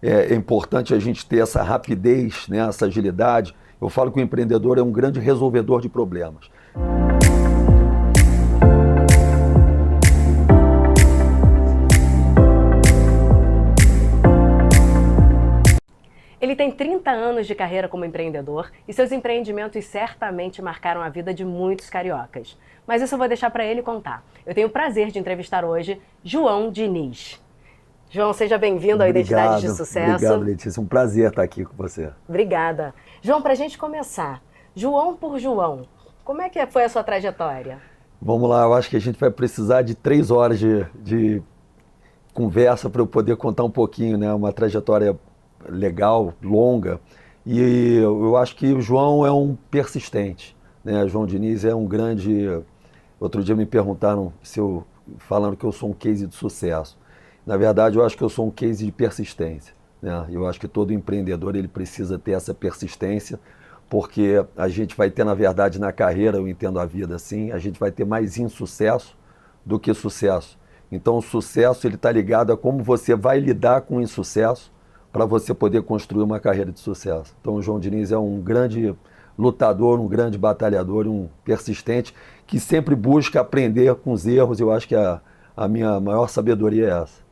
é importante a gente ter essa rapidez, né, essa agilidade. Eu falo que o empreendedor é um grande resolvedor de problemas. Ele tem 30 anos de carreira como empreendedor e seus empreendimentos certamente marcaram a vida de muitos cariocas. Mas isso eu vou deixar para ele contar. Eu tenho o prazer de entrevistar hoje João Diniz. João, seja bem-vindo ao Identidades de Sucesso. Obrigado, Letícia. Um prazer estar aqui com você. Obrigada. João, para a gente começar, João por João, como é que foi a sua trajetória? Vamos lá, eu acho que a gente vai precisar de 3 horas de conversa para eu poder contar um pouquinho, né? Uma trajetória legal, longa, e eu acho que o João é um persistente, né? João Diniz é um grande... Outro dia me perguntaram falando que eu sou um case de sucesso. Na verdade, eu acho que eu sou um case de persistência, né? Eu acho que todo empreendedor ele precisa ter essa persistência, porque a gente vai ter, na verdade, na carreira, eu entendo a vida assim, a gente vai ter mais insucesso do que sucesso. Então, o sucesso ele está ligado a como você vai lidar com o insucesso para você poder construir uma carreira de sucesso. Então, o João Diniz é um grande lutador, um grande batalhador, um persistente, que sempre busca aprender com os erros. Eu acho que a minha maior sabedoria é essa.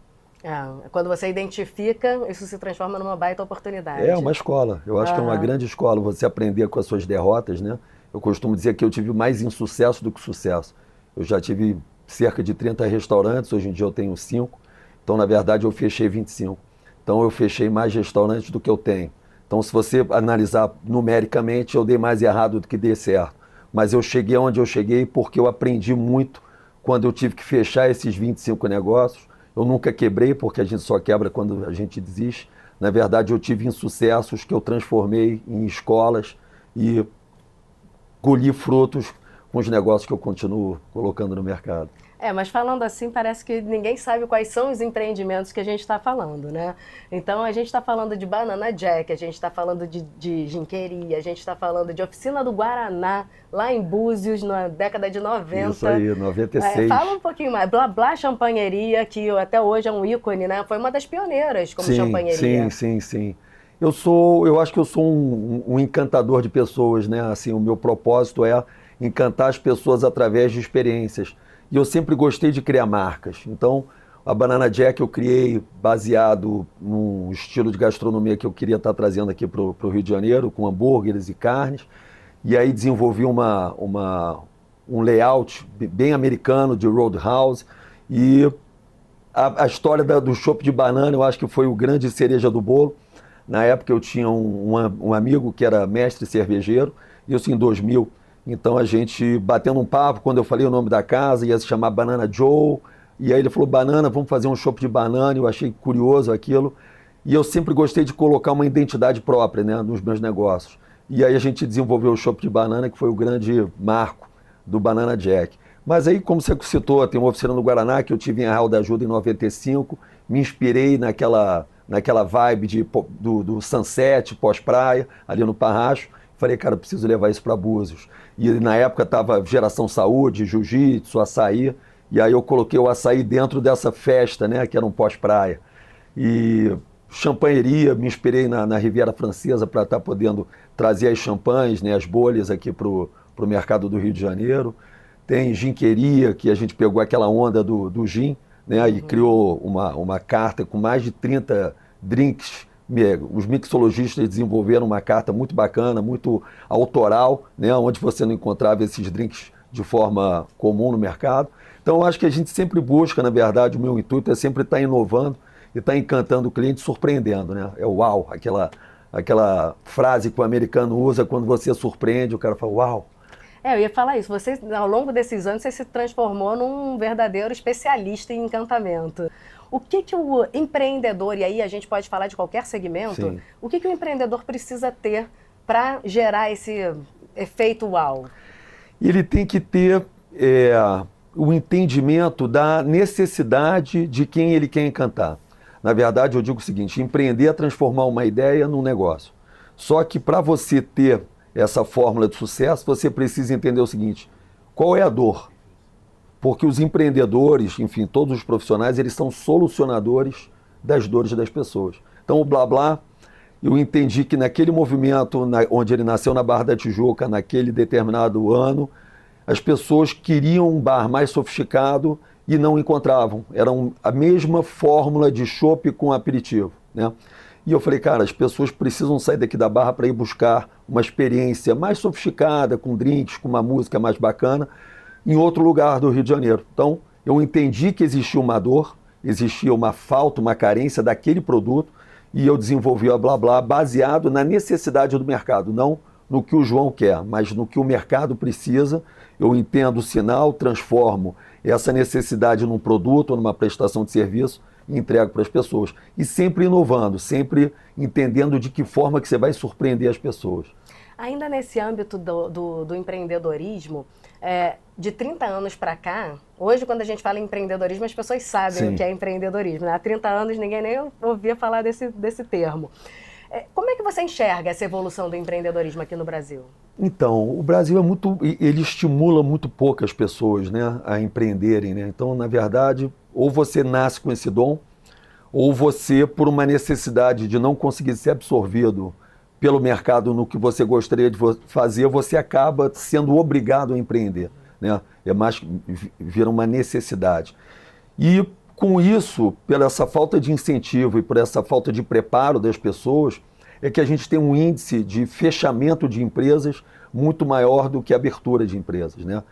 Quando você identifica, isso se transforma numa baita oportunidade. É uma escola. Eu acho que é uma grande escola você aprender com as suas derrotas, né? Eu costumo dizer que eu tive mais insucesso do que sucesso. Eu já tive cerca de 30 restaurantes, hoje em dia eu tenho 5. Então, na verdade, eu fechei 25. Então, eu fechei mais restaurantes do que eu tenho. Então, se você analisar numericamente, eu dei mais errado do que dei certo. Mas eu cheguei onde eu cheguei porque eu aprendi muito quando eu tive que fechar esses 25 negócios. Eu nunca quebrei, porque a gente só quebra quando a gente desiste. Na verdade, eu tive insucessos que eu transformei em escolas e colhi frutos com os negócios que eu continuo colocando no mercado. Mas falando assim, parece que ninguém sabe quais são os empreendimentos que a gente está falando, né? Então, a gente está falando de Banana Jack, a gente está falando de Ginqueria, a gente está falando de Oficina do Guaraná, lá em Búzios, na década de 90. Isso aí, 96. Fala um pouquinho mais. Blá Blá Champanheria, que até hoje é um ícone, né? Foi uma das pioneiras como champanheria. Sim. Eu acho que eu sou um encantador de pessoas, né? Assim, o meu propósito é encantar as pessoas através de experiências. E eu sempre gostei de criar marcas. Então, a Banana Jack eu criei baseado num estilo de gastronomia que eu queria estar trazendo aqui para o Rio de Janeiro, com hambúrgueres e carnes. E aí desenvolvi um layout bem americano, de roadhouse. E a história do chopp de banana, eu acho que foi o grande cereja do bolo. Na época eu tinha um amigo que era mestre cervejeiro, isso em 2000. Então a gente batendo um papo, quando eu falei o nome da casa, ia se chamar Banana Joe, e aí ele falou, banana, vamos fazer um chopp de banana, eu achei curioso aquilo, e eu sempre gostei de colocar uma identidade própria, né, nos meus negócios. E aí a gente desenvolveu o chopp de banana, que foi o grande marco do Banana Jack. Mas aí, como você citou, tem uma oficina no Guaraná, que eu tive em Arraial da Ajuda em 95, me inspirei naquela vibe do sunset, pós-praia, ali no Parracho. Falei, cara, eu preciso levar isso para Búzios. E na época estava Geração Saúde, Jiu-Jitsu, açaí. E aí eu coloquei o açaí dentro dessa festa, né, que era um pós-praia. E champanheria, me inspirei na Riviera Francesa para estar podendo trazer as champanhes, né, as bolhas aqui para o mercado do Rio de Janeiro. Tem ginqueria, que a gente pegou aquela onda do gin, né, e criou uma carta com mais de 30 drinks. Os mixologistas desenvolveram uma carta muito bacana, muito autoral, né, onde você não encontrava esses drinks de forma comum no mercado. Então, eu acho que a gente sempre busca, na verdade, o meu intuito é sempre estar inovando e estar encantando o cliente, surpreendendo, né? É o uau, aquela frase que o americano usa quando você surpreende, o cara fala uau. Eu ia falar isso, você, ao longo desses anos, você se transformou num verdadeiro especialista em encantamento. O que o empreendedor, e aí a gente pode falar de qualquer segmento, sim, o que o empreendedor precisa ter para gerar esse efeito uau? Ele tem que ter o entendimento da necessidade de quem ele quer encantar. Na verdade, eu digo o seguinte, empreender é transformar uma ideia num negócio. Só que para você ter essa fórmula de sucesso, você precisa entender o seguinte, qual é a dor? Porque os empreendedores, enfim, todos os profissionais, eles são solucionadores das dores das pessoas. Então o Blá Blá, eu entendi que naquele movimento, onde ele nasceu na Barra da Tijuca, naquele determinado ano, as pessoas queriam um bar mais sofisticado e não encontravam. Era a mesma fórmula de chopp com aperitivo, né? E eu falei, cara, as pessoas precisam sair daqui da Barra para ir buscar uma experiência mais sofisticada, com drinks, com uma música mais bacana, em outro lugar do Rio de Janeiro. Então, eu entendi que existia uma dor, existia uma falta, uma carência daquele produto, e eu desenvolvi a Blá Blá baseado na necessidade do mercado, não no que o João quer, mas no que o mercado precisa. Eu entendo o sinal, transformo essa necessidade num produto ou numa prestação de serviço e entrego para as pessoas. E sempre inovando, sempre entendendo de que forma que você vai surpreender as pessoas. Ainda nesse âmbito do empreendedorismo, de 30 anos para cá, hoje quando a gente fala em empreendedorismo, as pessoas sabem Sim. o que é empreendedorismo, né? Há 30 anos ninguém nem ouvia falar desse termo. Como é que você enxerga essa evolução do empreendedorismo aqui no Brasil? Então, o Brasil ele estimula muito poucas pessoas, né, a empreenderem, né? Então, na verdade, ou você nasce com esse dom, ou você, por uma necessidade de não conseguir ser absorvido pelo mercado no que você gostaria de fazer, você acaba sendo obrigado a empreender, né? Vira uma necessidade. E com isso, pela essa falta de incentivo e por essa falta de preparo das pessoas, é que a gente tem um índice de fechamento de empresas muito maior do que abertura de empresas, né?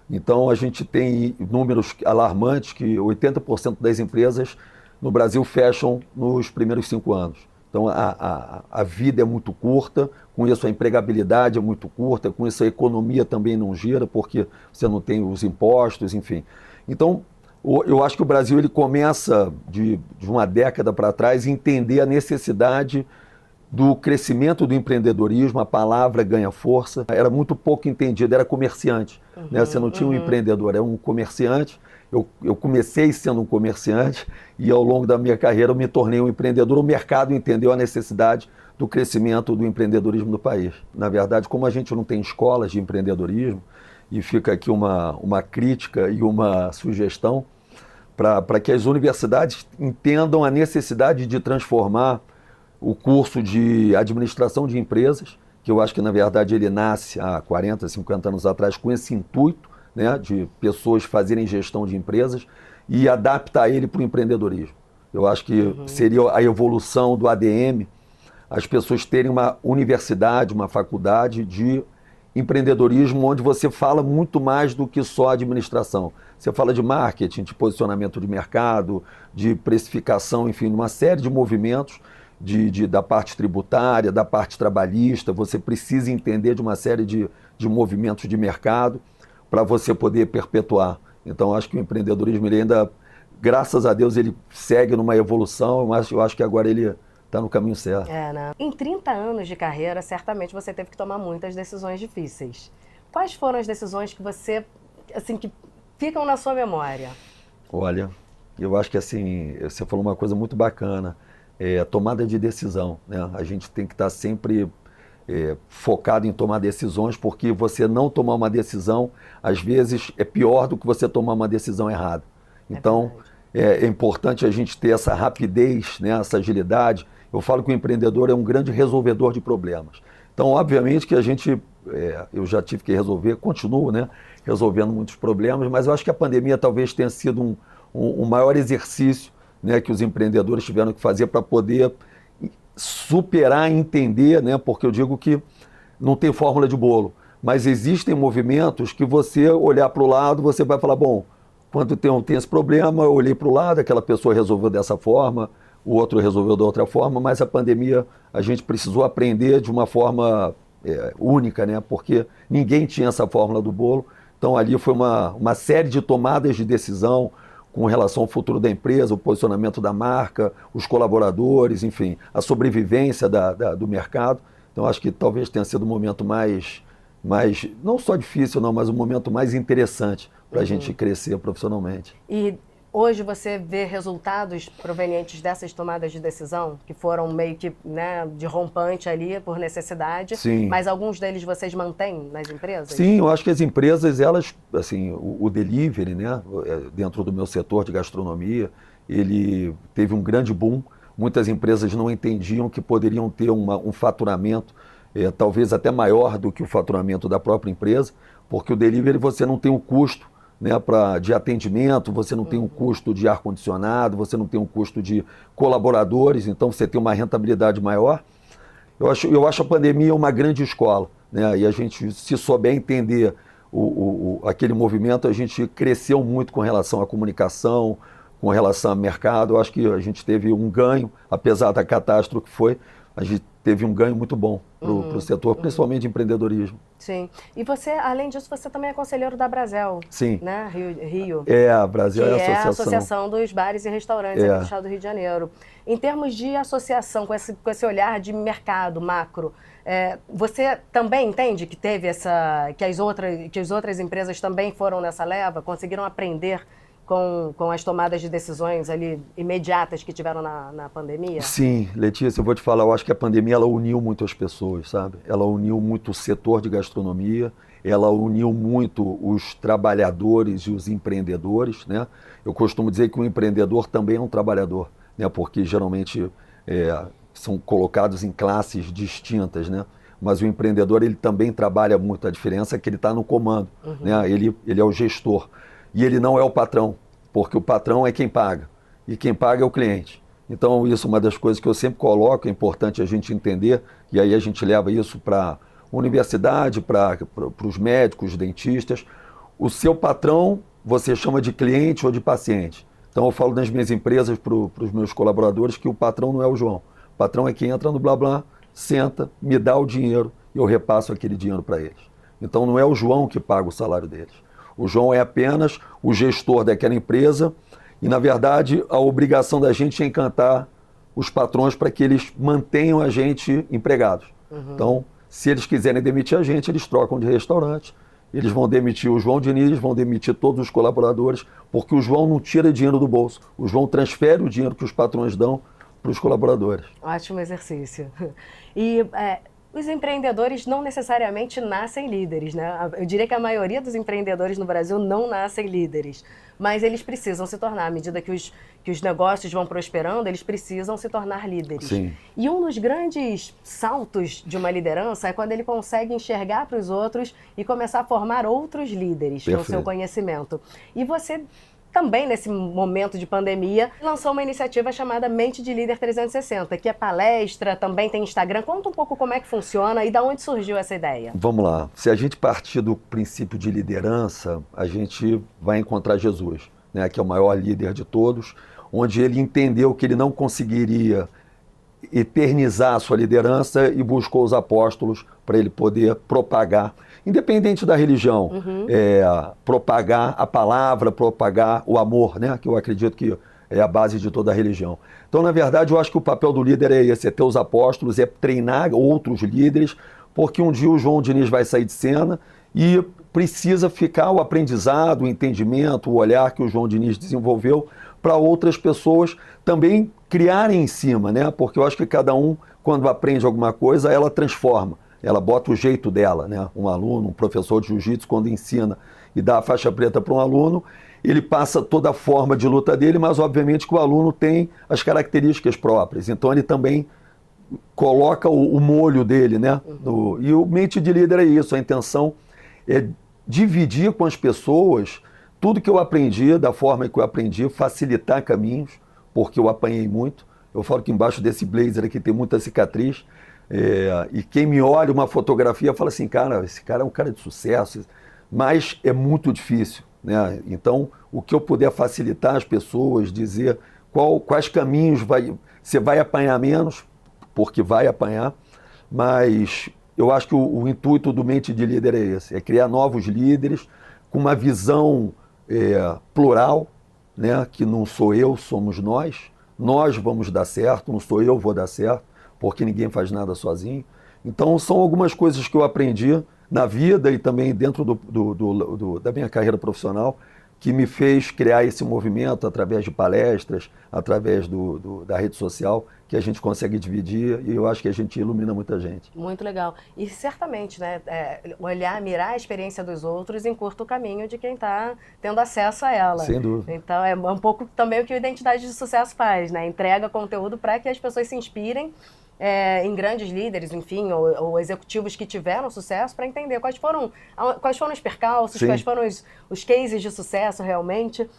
Então, a gente tem números alarmantes que 80% das empresas no Brasil fecham nos primeiros 5 anos. Então, a vida é muito curta, com isso a empregabilidade é muito curta, com isso a economia também não gira, porque você não tem os impostos, enfim. Então, eu acho que o Brasil ele começa, de uma década para trás, a entender a necessidade do crescimento do empreendedorismo, a palavra ganha força. Era muito pouco entendido, era comerciante, né? Você não tinha um empreendedor, era um comerciante. Eu comecei sendo um comerciante e ao longo da minha carreira eu me tornei um empreendedor. O mercado entendeu a necessidade do crescimento do empreendedorismo no país. Na verdade, como a gente não tem escolas de empreendedorismo, e fica aqui uma crítica e uma sugestão para que as universidades entendam a necessidade de transformar o curso de administração de empresas, que eu acho que, na verdade, ele nasce há 40, 50 anos atrás com esse intuito, né, de pessoas fazerem gestão de empresas e adaptar ele para o empreendedorismo. Eu acho que seria a evolução do ADM, as pessoas terem uma universidade, uma faculdade de empreendedorismo onde você fala muito mais do que só administração. Você fala de marketing, de posicionamento de mercado, de precificação, enfim, uma série de movimentos da parte tributária, da parte trabalhista. Você precisa entender de uma série de movimentos de mercado para você poder perpetuar. Então, acho que o empreendedorismo, ele ainda, graças a Deus, ele segue numa evolução, mas eu acho que agora ele está no caminho certo. Né? Em 30 anos de carreira, certamente você teve que tomar muitas decisões difíceis. Quais foram as decisões que você, assim, que ficam na sua memória? Olha, eu acho que assim, você falou uma coisa muito bacana, tomada de decisão, né? A gente tem que estar sempre focado em tomar decisões, porque você não tomar uma decisão, às vezes, é pior do que você tomar uma decisão errada. Então, é importante a gente ter essa rapidez, né, essa agilidade. Eu falo que o empreendedor é um grande resolvedor de problemas. Então, obviamente que eu já tive que resolver, continuo, né, resolvendo muitos problemas, mas eu acho que a pandemia talvez tenha sido um maior exercício, né, que os empreendedores tiveram que fazer para poder superar, entender, né, porque eu digo que não tem fórmula de bolo, mas existem movimentos que você olhar para o lado, você vai falar, bom, quando tem esse problema, eu olhei para o lado, aquela pessoa resolveu dessa forma, o outro resolveu da outra forma, mas a pandemia a gente precisou aprender de uma forma única, né, porque ninguém tinha essa fórmula do bolo. Então ali foi uma série de tomadas de decisão com relação ao futuro da empresa, o posicionamento da marca, os colaboradores, enfim, a sobrevivência do mercado. Então acho que talvez tenha sido o momento mais não só difícil, não, mas o momento mais interessante para a gente crescer profissionalmente. E hoje você vê resultados provenientes dessas tomadas de decisão, que foram meio que, né, de rompante ali por necessidade, Sim. Mas alguns deles vocês mantêm nas empresas? Sim, eu acho que as empresas, elas, assim, o delivery, né, dentro do meu setor de gastronomia, ele teve um grande boom. Muitas empresas não entendiam que poderiam ter um faturamento talvez até maior do que o faturamento da própria empresa, porque o delivery você não tem o custo, né, de atendimento, você não tem um custo de ar-condicionado, você não tem um custo de colaboradores, então você tem uma rentabilidade maior. Eu acho a pandemia uma grande escola, né, e a gente, se souber entender aquele movimento, a gente cresceu muito com relação à comunicação, com relação ao mercado. Eu acho que a gente teve um ganho, apesar da catástrofe que foi, a gente teve um ganho muito bom para o setor, principalmente de empreendedorismo. Sim. E você, além disso, você também é conselheiro da Brasel. Sim. Né? Rio. A Brasel é a Associação dos Bares e Restaurantes aqui do estado do Rio de Janeiro. Em termos de associação, com esse olhar de mercado macro, você também entende que teve que as outras empresas também foram nessa leva, conseguiram aprender com as tomadas de decisões ali imediatas que tiveram na pandemia? Sim, Letícia, eu vou te falar, eu acho que a pandemia ela uniu muito as pessoas, sabe? Ela uniu muito o setor de gastronomia, ela uniu muito os trabalhadores e os empreendedores, né? Eu costumo dizer que o empreendedor também é um trabalhador, né? Porque geralmente são colocados em classes distintas, né? Mas o empreendedor ele também trabalha muito, a diferença é que ele está no comando, né? Ele é o gestor. E ele não é o patrão, porque o patrão é quem paga, e quem paga é o cliente. Então, isso é uma das coisas que eu sempre coloco, é importante a gente entender, e aí a gente leva isso para a universidade, para os médicos, dentistas. O seu patrão, você chama de cliente ou de paciente. Então, eu falo nas minhas empresas, para os meus colaboradores, que o patrão não é o João. O patrão é quem entra no blá blá, senta, me dá o dinheiro, e eu repasso aquele dinheiro para eles. Então, não é o João que paga o salário deles. O João é apenas o gestor daquela empresa e, na verdade, a obrigação da gente é encantar os patrões para que eles mantenham a gente empregados. Então, se eles quiserem demitir a gente, eles trocam de restaurante, eles vão demitir o João Diniz, vão demitir todos os colaboradores, porque o João não tira dinheiro do bolso, o João transfere o dinheiro que os patrões dão para os colaboradores. Ótimo exercício. E os empreendedores não necessariamente nascem líderes, né? Eu diria que a maioria dos empreendedores no Brasil não nascem líderes, mas eles precisam se tornar, à medida que os negócios vão prosperando, eles precisam se tornar líderes. Sim. E um dos grandes saltos de uma liderança é quando ele consegue enxergar para os outros e começar a formar outros líderes com o seu conhecimento. E você também, nesse momento de pandemia, lançou uma iniciativa chamada Mente de Líder 360, que é palestra, também tem Instagram. Conta um pouco como é que funciona e de onde surgiu essa ideia. Vamos lá. Se a gente partir do princípio de liderança, a gente vai encontrar Jesus, né, que é o maior líder de todos, onde ele entendeu que ele não conseguiria eternizar a sua liderança e buscou os apóstolos para ele poder propagar, independente da religião, propagar a palavra, propagar o amor, né? Que eu acredito que é a base de toda a religião. Então, na verdade, eu acho que o papel do líder é esse, é ter os apóstolos, é treinar outros líderes, porque um dia o João Diniz vai sair de cena e precisa ficar o aprendizado, o entendimento, o olhar que o João Diniz desenvolveu para outras pessoas também criarem em cima, né? Porque eu acho que cada um, quando aprende alguma coisa, ela transforma. Ela bota o jeito dela, né? Um aluno, um professor de jiu-jitsu, quando ensina e dá a faixa preta para um aluno, ele passa toda a forma de luta dele, mas obviamente que o aluno tem as características próprias. Então ele também coloca o molho dele, né? E o Mente de Líder é isso, a intenção é dividir com as pessoas tudo que eu aprendi, da forma que eu aprendi, facilitar caminhos, porque eu apanhei muito. Eu falo que embaixo desse blazer aqui tem muita cicatriz. E quem me olha uma fotografia fala assim, cara, esse cara é um cara de sucesso, mas é muito difícil, né? Então, o que eu puder facilitar as pessoas, dizer quais caminhos você vai apanhar menos, porque vai apanhar, mas eu acho que o intuito do Mente de Líder é esse, é criar novos líderes com uma visão plural, né? Que não sou eu, somos nós vamos dar certo, não sou eu, vou dar certo, porque ninguém faz nada sozinho. Então, são algumas coisas que eu aprendi na vida e também dentro da minha carreira profissional que me fez criar esse movimento através de palestras, através da rede social, que a gente consegue dividir e eu acho que a gente ilumina muita gente. Muito legal. E certamente, né, olhar, mirar a experiência dos outros encurta o caminho de quem está tendo acesso a ela. Sem dúvida. Então é um pouco também o que a Identidade de Sucesso faz, né? Entrega conteúdo para que as pessoas se inspirem em grandes líderes, enfim, ou executivos que tiveram sucesso, para entender quais foram os percalços, Sim. quais foram os cases de sucesso realmente.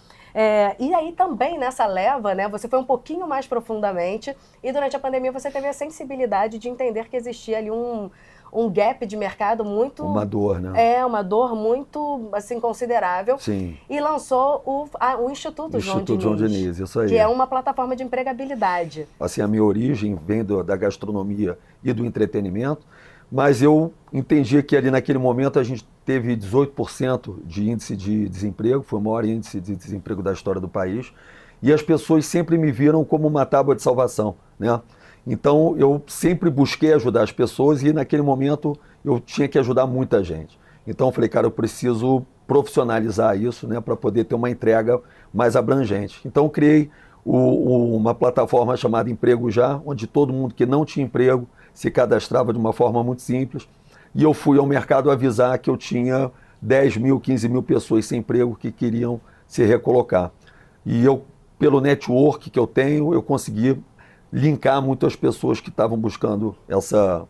E aí também nessa leva, né, você foi um pouquinho mais profundamente e durante a pandemia você teve a sensibilidade de entender que existia ali um gap de mercado muito... Uma dor, né? Uma dor muito, assim, considerável. Sim. E lançou o Instituto João Diniz, isso aí. Que é uma plataforma de empregabilidade. Assim, a minha origem vem da gastronomia e do entretenimento, mas eu entendi que ali naquele momento a gente teve 18% de índice de desemprego, foi o maior índice de desemprego da história do país, e as pessoas sempre me viram como uma tábua de salvação, né? Então eu sempre busquei ajudar as pessoas e naquele momento eu tinha que ajudar muita gente. Então eu falei, cara, eu preciso profissionalizar isso, né, para poder ter uma entrega mais abrangente. Então eu criei uma plataforma chamada Emprego Já, onde todo mundo que não tinha emprego se cadastrava de uma forma muito simples. E eu fui ao mercado avisar que eu tinha 10 mil, 15 mil pessoas sem emprego que queriam se recolocar. E eu, pelo network que eu tenho, eu consegui linkar muitas pessoas que estavam buscando essa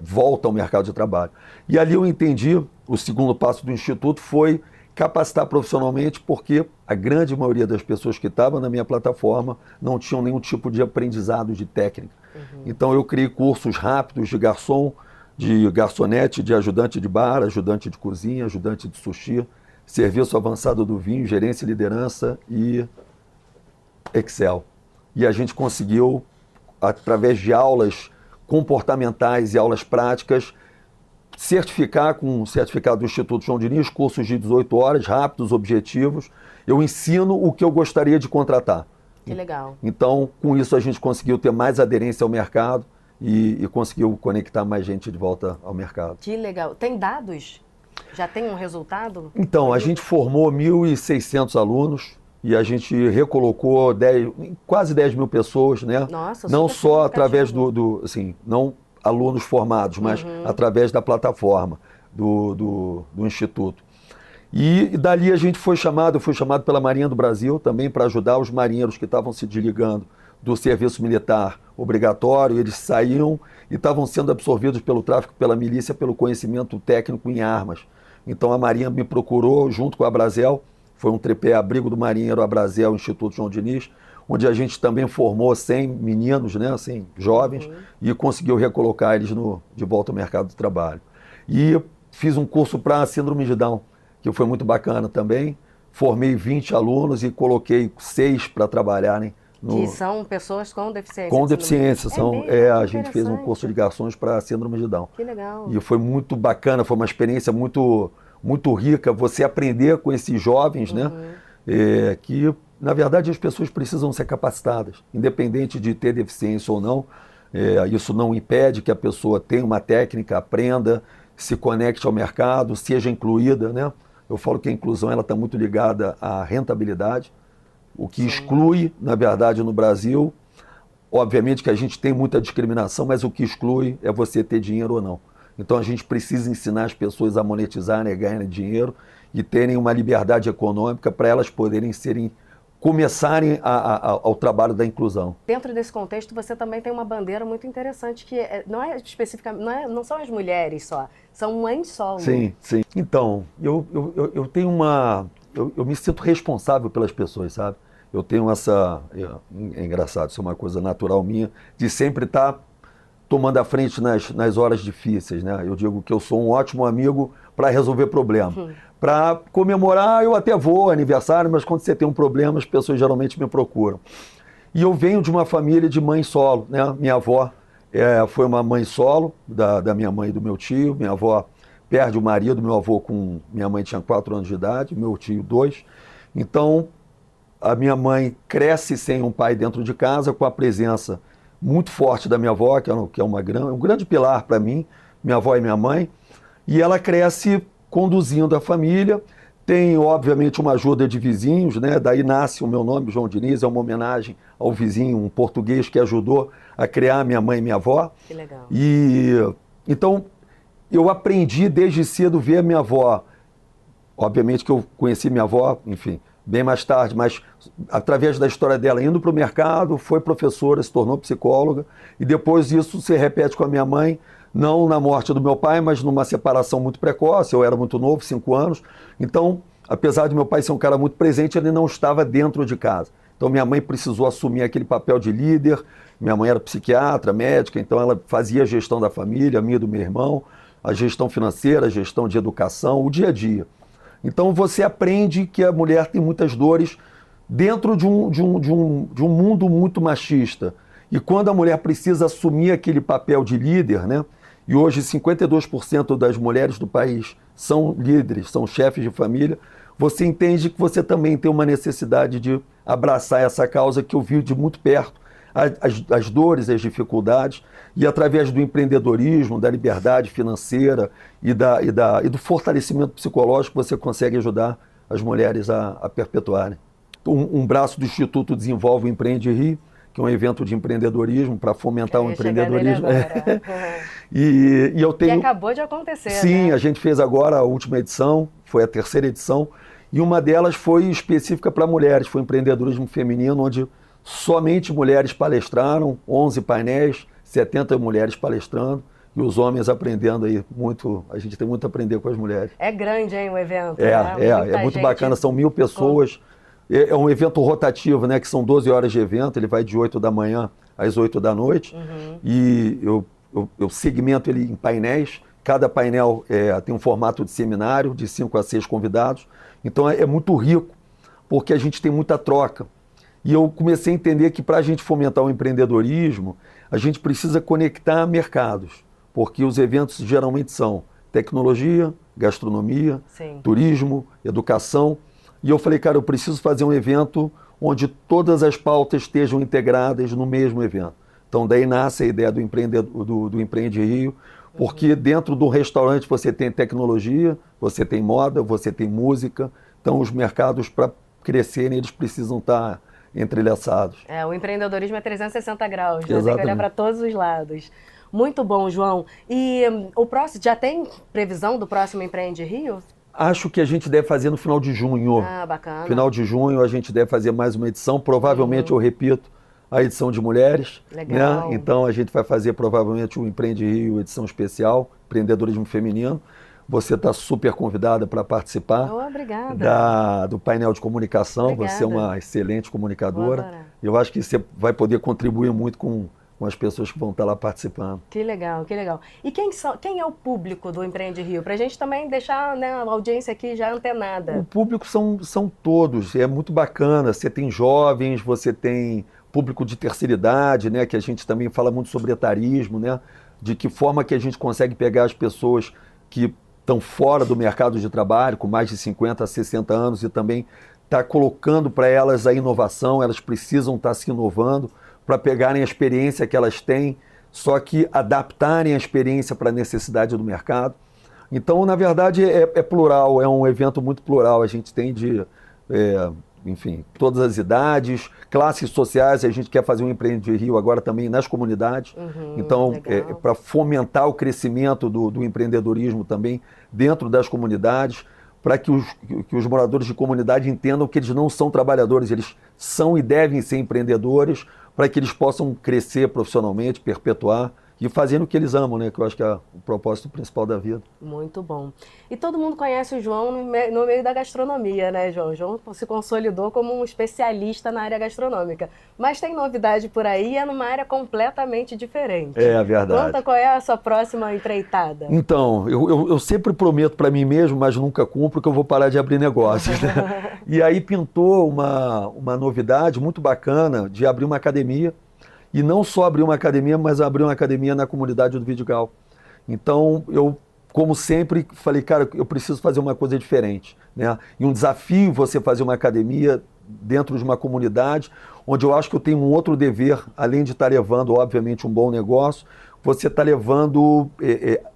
volta ao mercado de trabalho. E ali eu entendi, o segundo passo do Instituto foi capacitar profissionalmente, porque a grande maioria das pessoas que estavam na minha plataforma não tinham nenhum tipo de aprendizado de técnica. Então eu criei cursos rápidos de garçom, de garçonete, de ajudante de bar, ajudante de cozinha, ajudante de sushi, serviço avançado do vinho, gerência e liderança e Excel. E a gente conseguiu, através de aulas comportamentais e aulas práticas, certificar com o certificado do Instituto João Diniz, cursos de 18 horas, rápidos, objetivos. Eu ensino o que eu gostaria de contratar. Que legal. Então, com isso a gente conseguiu ter mais aderência ao mercado e conseguiu conectar mais gente de volta ao mercado. Que legal. Tem dados? Já tem um resultado? Então, a gente formou 1.600 alunos e a gente recolocou quase 10 mil pessoas, né? Nossa, não super só através assim, não alunos formados, mas através da plataforma do Instituto. E dali a gente foi chamado, eu fui chamado pela Marinha do Brasil também para ajudar os marinheiros que estavam se desligando do serviço militar obrigatório, eles saíam e estavam sendo absorvidos pelo tráfico, pela milícia, pelo conhecimento técnico em armas. Então a Marinha me procurou junto com a Abrazel, foi um tripé abrigo do marinheiro, Abrazel, Instituto João Diniz, onde a gente também formou 100 meninos, né, 100 jovens, e conseguiu recolocar eles de volta ao mercado de trabalho. E fiz um curso para síndrome de Down, que foi muito bacana também. Formei 20 alunos e coloquei 6 para trabalharem. Que são pessoas com deficiência. Com deficiência. A gente fez um curso de garçons para síndrome de Down. Que legal. E foi muito bacana, foi uma experiência muito, muito rica você aprender com esses jovens, né? Que, na verdade, as pessoas precisam ser capacitadas, independente de ter deficiência ou não. Isso não impede que a pessoa tenha uma técnica, aprenda, se conecte ao mercado, seja incluída, né? Eu falo que a inclusão está muito ligada à rentabilidade, o que exclui, na verdade, no Brasil, obviamente que a gente tem muita discriminação, mas o que exclui é você ter dinheiro ou não. Então a gente precisa ensinar as pessoas a monetizarem, a ganharem dinheiro e terem uma liberdade econômica para elas poderem começarem ao trabalho da inclusão. Dentro desse contexto, você também tem uma bandeira muito interessante que não é especificamente, não são as mulheres só, são mães solo. Sim, sim. Então, eu tenho eu me sinto responsável pelas pessoas, sabe? Eu tenho é engraçado, isso é uma coisa natural minha, de sempre estar tomando a frente nas horas difíceis, né? Eu digo que eu sou um ótimo amigo para resolver problemas. Para comemorar, eu até vou, aniversário, mas quando você tem um problema, as pessoas geralmente me procuram. E eu venho de uma família de mãe solo, né? Minha avó foi uma mãe solo, da minha mãe e do meu tio. Minha avó perde o marido, meu avô minha mãe tinha 4 anos de idade, meu tio 2. Então, a minha mãe cresce sem um pai dentro de casa, com a presença muito forte da minha avó, que é um grande pilar para mim, minha avó e minha mãe, e ela cresce conduzindo a família, Tenho, obviamente, uma ajuda de vizinhos, né? Daí nasce o meu nome, João Diniz, é uma homenagem ao vizinho, um português que ajudou a criar minha mãe e minha avó. Que legal. Então, eu aprendi desde cedo a ver a minha avó. Obviamente que eu conheci minha avó, enfim, bem mais tarde, mas através da história dela, indo para o mercado, foi professora, se tornou psicóloga, e depois isso se repete com a minha mãe, não na morte do meu pai, mas numa separação muito precoce. Eu era muito novo, 5 anos. Então, apesar de meu pai ser um cara muito presente, ele não estava dentro de casa. Então, minha mãe precisou assumir aquele papel de líder. Minha mãe era psiquiatra, médica, então ela fazia a gestão da família, a minha e do meu irmão, a gestão financeira, a gestão de educação, o dia a dia. Então, você aprende que a mulher tem muitas dores dentro de um mundo muito machista. E quando a mulher precisa assumir aquele papel de líder, né? E hoje 52% das mulheres do país são líderes, são chefes de família, você entende que você também tem uma necessidade de abraçar essa causa que eu vi de muito perto, as dores, as dificuldades, e através do empreendedorismo, da liberdade financeira e do fortalecimento psicológico, você consegue ajudar as mulheres a perpetuarem. Um braço do Instituto desenvolve o Empreende Rio, que é um evento de empreendedorismo para fomentar o empreendedorismo. E eu tenho... E acabou de acontecer, Sim, né? A gente fez agora a última edição, foi a 3ª edição, e uma delas foi específica para mulheres, foi empreendedorismo feminino, onde somente mulheres palestraram, 11 painéis, 70 mulheres palestrando, e os homens aprendendo aí muito. A gente tem muito a aprender com as mulheres. É grande, hein, o evento? É muito bacana, são 1000 pessoas. É um evento rotativo, né, que são 12 horas de evento, ele vai de 8 da manhã às 8 da noite, e eu segmento ele em painéis. Cada painel tem um formato de seminário, de 5 a 6 convidados, então é muito rico, porque a gente tem muita troca. E eu comecei a entender que para a gente fomentar o empreendedorismo, a gente precisa conectar mercados, porque os eventos geralmente são tecnologia, gastronomia, Sim. turismo, educação. E eu falei, cara, eu preciso fazer um evento onde todas as pautas estejam integradas no mesmo evento. Então daí nasce a ideia do Empreende Rio, porque dentro do restaurante você tem tecnologia, você tem moda, você tem música. Então os mercados, para crescerem, eles precisam estar entrelaçados. O empreendedorismo é 360 graus, né? Exatamente. Tem que olhar para todos os lados. Muito bom, João. E o próximo, já tem previsão do próximo Empreende Rio? Acho que a gente deve fazer no final de junho. Bacana. Final de junho a gente deve fazer mais uma edição. Provavelmente, eu repito, a edição de mulheres. Legal. Né? Então a gente vai fazer provavelmente o Empreende Rio, edição especial, empreendedorismo feminino. Você está super convidada para participar do painel de comunicação. Obrigada. Você é uma excelente comunicadora. Eu acho que você vai poder contribuir muito com as pessoas que vão estar lá participando. Que legal, que legal. E quem é o público do Empreende Rio? Para a gente também deixar, né, a audiência aqui já antenada. O público são todos, é muito bacana. Você tem jovens, você tem público de terceira idade, né, que a gente também fala muito sobre etarismo, né, de que forma que a gente consegue pegar as pessoas que estão fora do mercado de trabalho, com mais de 50 a 60 anos, e também está colocando para elas a inovação. Elas precisam estar se inovando para pegarem a experiência que elas têm, só que adaptarem a experiência para a necessidade do mercado. Então, na verdade, é plural, é um evento muito plural. A gente tem enfim, todas as idades, classes sociais. A gente quer fazer um Empreende Rio agora também nas comunidades. Então, para fomentar o crescimento do empreendedorismo também dentro das comunidades, para que os moradores de comunidade entendam que eles não são trabalhadores, eles são e devem ser empreendedores, para que eles possam crescer profissionalmente, perpetuar e fazendo o que eles amam, né? Que eu acho que é o propósito principal da vida. Muito bom. E todo mundo conhece o João no meio da gastronomia, né, João? O João se consolidou como um especialista na área gastronômica. Mas tem novidade por aí, é numa área completamente diferente. É verdade. Conta qual é a sua próxima empreitada. Então, eu sempre prometo para mim mesmo, mas nunca cumpro, que eu vou parar de abrir negócios. Né? E aí pintou uma novidade muito bacana de abrir uma academia. E não só abrir uma academia, mas abrir uma academia na comunidade do Vidigal. Então, eu, como sempre, falei, cara, eu preciso fazer uma coisa diferente. Né? E um desafio você fazer uma academia dentro de uma comunidade, onde eu acho que eu tenho um outro dever, além de estar levando, obviamente, um bom negócio, você está levando,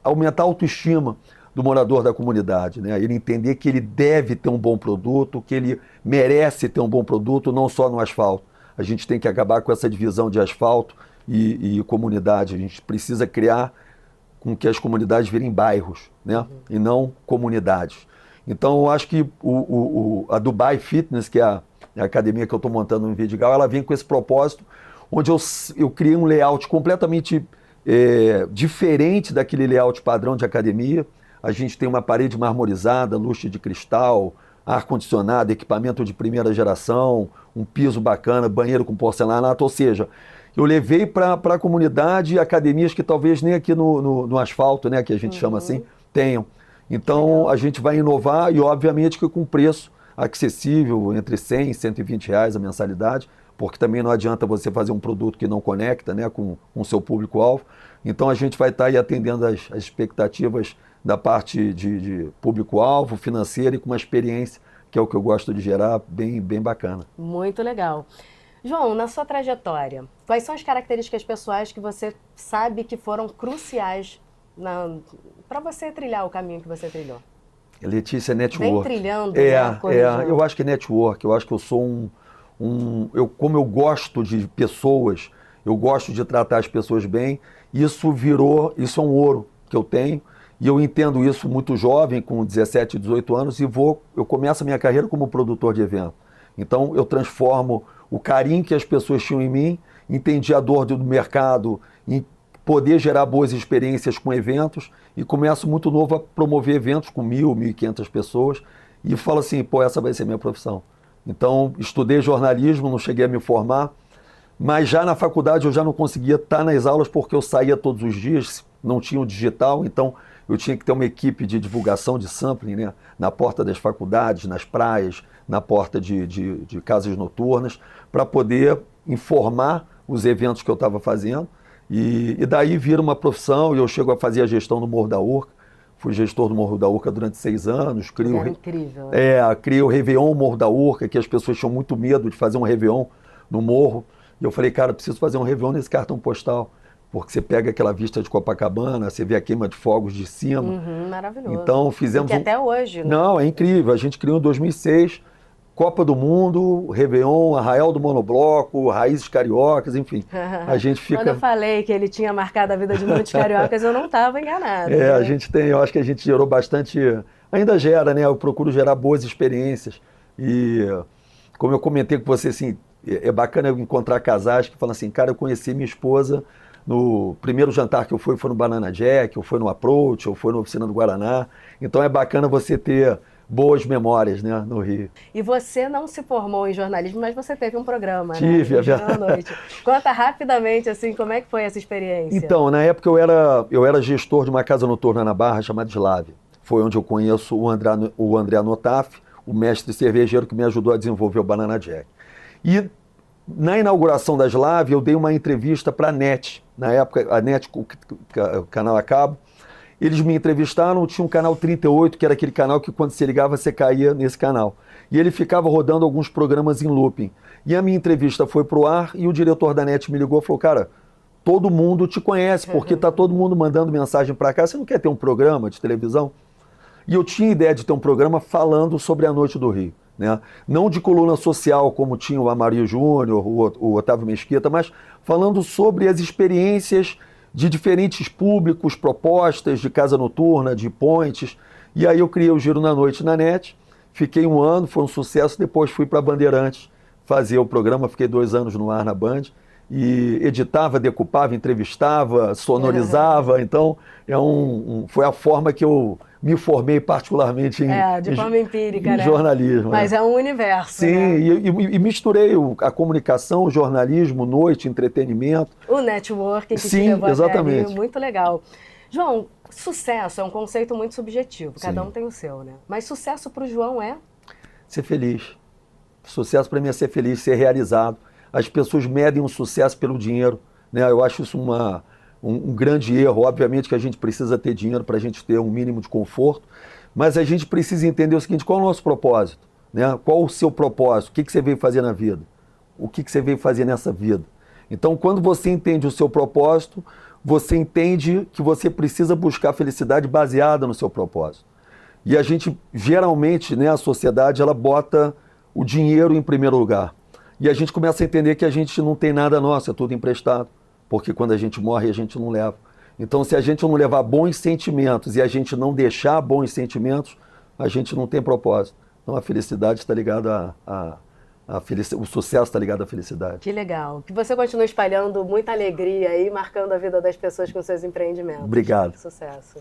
aumentar a autoestima do morador da comunidade, né? Ele entender que ele deve ter um bom produto, que ele merece ter um bom produto, não só no asfalto. A gente tem que acabar com essa divisão de asfalto e comunidade. A gente precisa criar com que as comunidades virem bairros, né? E não comunidades. Então, eu acho que a Dubai Fitness, que é a academia que eu estou montando no Vidigal, ela vem com esse propósito, onde eu criei um layout completamente diferente daquele layout padrão de academia. A gente tem uma parede marmorizada, lustre de cristal, ar-condicionado, equipamento de primeira geração, um piso bacana, banheiro com porcelanato, ou seja, eu levei para a comunidade academias que talvez nem aqui no asfalto, né, que a gente chama assim, tenham. Então, a gente vai inovar e, obviamente, que com preço acessível, entre 100 e 120 reais a mensalidade, porque também não adianta você fazer um produto que não conecta, né, com o seu público-alvo. Então, a gente vai estar aí atendendo as expectativas da parte de público-alvo, financeira e com uma experiência, que é o que eu gosto de gerar, bem bacana. Muito legal. João, na sua trajetória, quais são as características pessoais que você sabe que foram cruciais para você trilhar o caminho que você trilhou? Letícia, network. Vem trilhando, né, eu acho que network, eu acho que eu sou como eu gosto de pessoas, eu gosto de tratar as pessoas bem, isso é um ouro que eu tenho, e eu entendo isso muito jovem, com 17, 18 anos, eu começo a minha carreira como produtor de evento. Então, eu transformo o carinho que as pessoas tinham em mim, entendi a dor do mercado, em poder gerar boas experiências com eventos, e começo muito novo a promover eventos com 1.000, 1.500 pessoas, e falo assim, pô, essa vai ser minha profissão. Então, estudei jornalismo, não cheguei a me formar, mas já na faculdade eu já não conseguia estar nas aulas porque eu saía todos os dias, não tinha o digital, então eu tinha que ter uma equipe de divulgação de sampling, né, na porta das faculdades, nas praias, na porta de casas noturnas, para poder informar os eventos que eu estava fazendo. E daí vira uma profissão, e eu chego a fazer a gestão do Morro da Urca. Fui gestor do Morro da Urca durante 6 anos. Incrível. Né? Criei o Réveillon Morro da Urca, que as pessoas tinham muito medo de fazer um Réveillon no morro. E eu falei, cara, preciso fazer um Réveillon nesse cartão postal. Porque você pega aquela vista de Copacabana, você vê a queima de fogos de cima. Maravilhoso. Então fizemos. E até hoje, né? Não, é incrível. A gente criou em 2006, Copa do Mundo, Réveillon, Arraial do Monobloco, Raízes Cariocas, enfim. A gente fica. Quando eu falei que ele tinha marcado a vida de muitos cariocas, eu não estava enganada. Né? A gente tem, eu acho que a gente gerou bastante. Ainda gera, né? Eu procuro gerar boas experiências. E como eu comentei com você, assim, é bacana eu encontrar casais que falam assim, cara, eu conheci minha esposa no primeiro jantar que eu fui foi no Banana Jack, ou foi no Approach, ou foi na Oficina do Guaraná. Então é bacana você ter boas memórias, né, no Rio. E você não se formou em jornalismo, mas você teve um programa, Tive, né? À noite. Conta rapidamente, assim, como é que foi essa experiência? Então, na época eu era gestor de uma casa noturna na Barra chamada Slávia. Foi onde eu conheço o André Anotaf, o mestre cervejeiro que me ajudou a desenvolver o Banana Jack. E na inauguração da Slávia, eu dei uma entrevista para a NET. Na época, a NET, o canal a cabo, eles me entrevistaram, tinha um canal 38, que era aquele canal que quando você ligava, você caía nesse canal. E ele ficava rodando alguns programas em looping. E a minha entrevista foi pro ar e o diretor da NET me ligou e falou, cara, todo mundo te conhece, porque tá todo mundo mandando mensagem para cá, você não quer ter um programa de televisão? E eu tinha ideia de ter um programa falando sobre a Noite do Rio. Né? Não de coluna social, como tinha o Amarillo Júnior, o Otávio Mesquita, mas falando sobre as experiências de diferentes públicos, propostas de casa noturna, de pontes. E aí eu criei o Giro na Noite na NET, fiquei 1 ano, foi um sucesso, depois fui para Bandeirantes fazer o programa, fiquei 2 anos no ar na Band, e editava, decupava, entrevistava, sonorizava, então foi a forma que eu me formei particularmente de forma empírica, em jornalismo. Mas é um universo. Sim, né? e misturei a comunicação, o jornalismo, noite, entretenimento. O networking que Sim, te levou exatamente. até ali, muito legal. João, sucesso é um conceito muito subjetivo, cada Sim. um tem o seu, né? Mas sucesso para o João é? Ser feliz. Sucesso para mim é ser feliz, ser realizado. As pessoas medem o sucesso pelo dinheiro, né? Eu acho isso um grande erro. Obviamente que a gente precisa ter dinheiro para a gente ter um mínimo de conforto, mas a gente precisa entender o seguinte, qual é o nosso propósito? Né? Qual o seu propósito? O que você veio fazer na vida? O que você veio fazer nessa vida? Então, quando você entende o seu propósito, você entende que você precisa buscar felicidade baseada no seu propósito. E a gente, geralmente, né, a sociedade, ela bota o dinheiro em primeiro lugar. E a gente começa a entender que a gente não tem nada nosso, é tudo emprestado. Porque quando a gente morre, a gente não leva. Então, se a gente não levar bons sentimentos e a gente não deixar bons sentimentos, a gente não tem propósito. Então, a felicidade está ligada o sucesso está ligado à felicidade. Que legal. Que você continue espalhando muita alegria e marcando a vida das pessoas com seus empreendimentos. Obrigado. Sucesso.